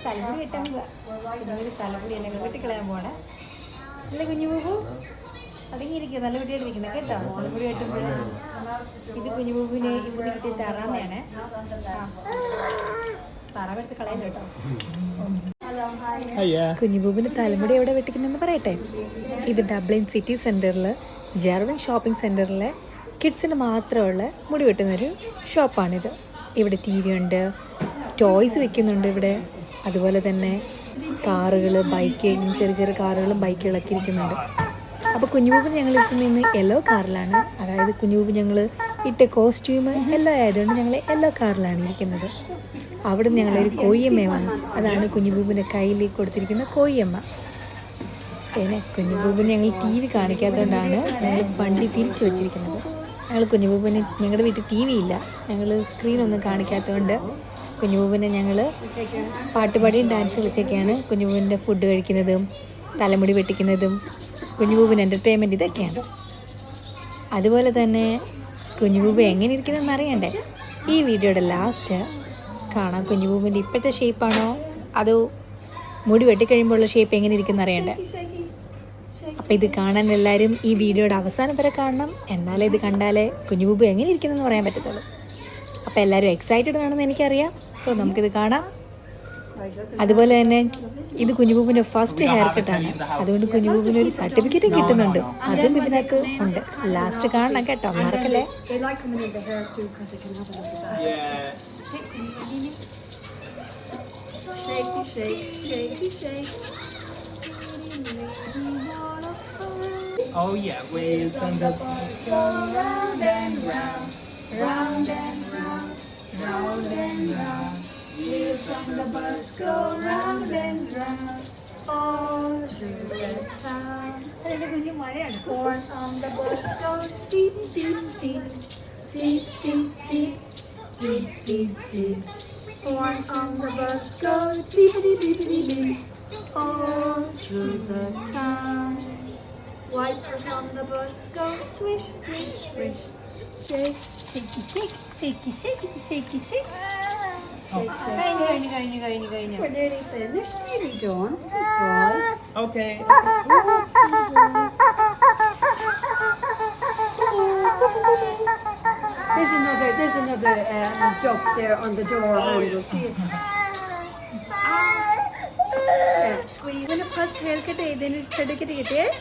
തലമുടി വെട്ടാൻ പോവാ. കുഞ്ഞുമൂവിന് തലമുടി എന്നെ വെട്ടിക്കളയാൻ പോണേ അല്ലേ കുഞ്ഞു പൂപ്പു? അടങ്ങിയിരിക്കുക, നല്ല കുട്ടിയായിട്ടിരിക്കുന്നത് കേട്ടോ. തലമുടി വെട്ടുമ്പോഴേ ഇത് കുഞ്ഞുപൂപ്പിന് ഇവിടെ കിട്ടിയ തറാമയാണ്. തറാമെടുത്ത് കളയല്ലോ കേട്ടോ. കുഞ്ഞുപൂപ്പിന് തലമുടി എവിടെ വെട്ടിക്കുന്നെന്ന് പറയട്ടെ. ഇത് ഡബ്ലിൻ സിറ്റി സെൻറ്ററിൽ ജെർവിൻ ഷോപ്പിംഗ് സെൻറ്ററിലെ കിഡ്സിന് മാത്രമുള്ള മുടി വെട്ടുന്നൊരു ഷോപ്പാണിത്. ഇവിടെ ടി വി ഉണ്ട്, ടോയ്സ് വെക്കുന്നുണ്ട് ഇവിടെ. അതുപോലെ തന്നെ കാറുകൾ, ബൈക്ക്, ചെറിയ ചെറിയ കാറുകളും ബൈക്കുകളൊക്കെ ഇരിക്കുന്നുണ്ട്. അപ്പോൾ കുഞ്ഞുപൂപ്പിന് ഞങ്ങൾ ഇരിക്കുന്ന യെല്ലോ കാറിലാണ്. അതായത് കുഞ്ഞുപൂപ്പ് ഞങ്ങൾ ഇട്ട കോസ്റ്റ്യൂം യെല്ലോ ആയതുകൊണ്ട് ഞങ്ങൾ യെല്ലോ കാറിലാണ് ഇരിക്കുന്നത്. അവിടെ നിന്ന് ഞങ്ങളൊരു കോഴിയമ്മയെ വാങ്ങിച്ചു. അതാണ് കുഞ്ഞുപൂപ്പിൻ്റെ കയ്യിൽ കൊടുത്തിരിക്കുന്ന കോഴിയമ്മ. പിന്നെ കുഞ്ഞുപൂപ്പിന് ഞങ്ങൾ ടി വി കാണിക്കാത്തതുകൊണ്ടാണ് ഞങ്ങൾ വണ്ടി തിരിച്ചു വച്ചിരിക്കുന്നത്. ഞങ്ങൾ കുഞ്ഞുപൂപ്പിന് ഞങ്ങളുടെ വീട്ടിൽ ടി വി ഇല്ല, ഞങ്ങൾ സ്ക്രീനൊന്നും കാണിക്കാത്തതുകൊണ്ട് കുഞ്ഞുപൂപ്പിനെ ഞങ്ങൾ പാട്ടുപാടിയും ഡാൻസ് കളിച്ചൊക്കെയാണ് കുഞ്ഞുപൂപ്പിൻ്റെ ഫുഡ് കഴിക്കുന്നതും തലമുടി വെട്ടിക്കുന്നതും കുഞ്ഞുപൂപ്പിന് എൻ്റർടൈൻമെൻറ്റ് ഇതൊക്കെയാണ്. അതുപോലെ തന്നെ കുഞ്ഞുപൂപ്പ് എങ്ങനെ ഇരിക്കുന്നതെന്ന് അറിയണ്ടേ? ഈ വീഡിയോയുടെ ലാസ്റ്റ് കാണാം. കുഞ്ഞുപൂപ്പിൻ്റെ ഇപ്പോഴത്തെ ഷേപ്പാണോ അതോ മുടി വെട്ടിക്കഴിയുമ്പോഴുള്ള ഷേപ്പ് എങ്ങനെ ഇരിക്കുന്നതെന്ന് അറിയണ്ടേ? അപ്പോൾ ഇത് കാണാൻ എല്ലാവരും ഈ വീഡിയോയുടെ അവസാനം വരെ കാണണം. എന്നാലേ ഇത് കണ്ടാലേ കുഞ്ഞുപൂപ്പ് എങ്ങനെ ഇരിക്കുന്നതെന്ന് പറയാൻ പറ്റത്തുള്ളൂ. അപ്പോൾ എല്ലാവരും എക്സൈറ്റഡ് ആണെന്ന് എനിക്കറിയാം. സോ നമുക്കിത് കാണാം. അതുപോലെ തന്നെ ഇത് കുഞ്ഞുപൂപ്പിൻ്റെ ഫസ്റ്റ് ഹെയർ കട്ടാണ്. അതുകൊണ്ട് കുഞ്ഞുപൂപ്പിന് ഒരു സർട്ടിഫിക്കറ്റ് കിട്ടുന്നുണ്ട്. അതും ഇതിനകത്ത് ഉണ്ട്. ലാസ്റ്റ് കാണണം കേട്ടോ, മറക്കല്ലേ. Oh yeah, waves on the bus go round and round, round and round, round and round. Waves on the bus go round and round, all through the town. Horn on the bus goes beep beep beep, beep beep beep, beep beep beep. Horn on the bus goes beepity beepity beep, all through the town. Wipers on the bus go swish, swish, swish. Shake, shaky, shake, shaky, shaky, shaky, shake. Shake, shake. We're nearly finished, nearly done. Good boy. Okay. There's another job there on the door handle. See it? Squeeze in a first haircut, then it's dedicated.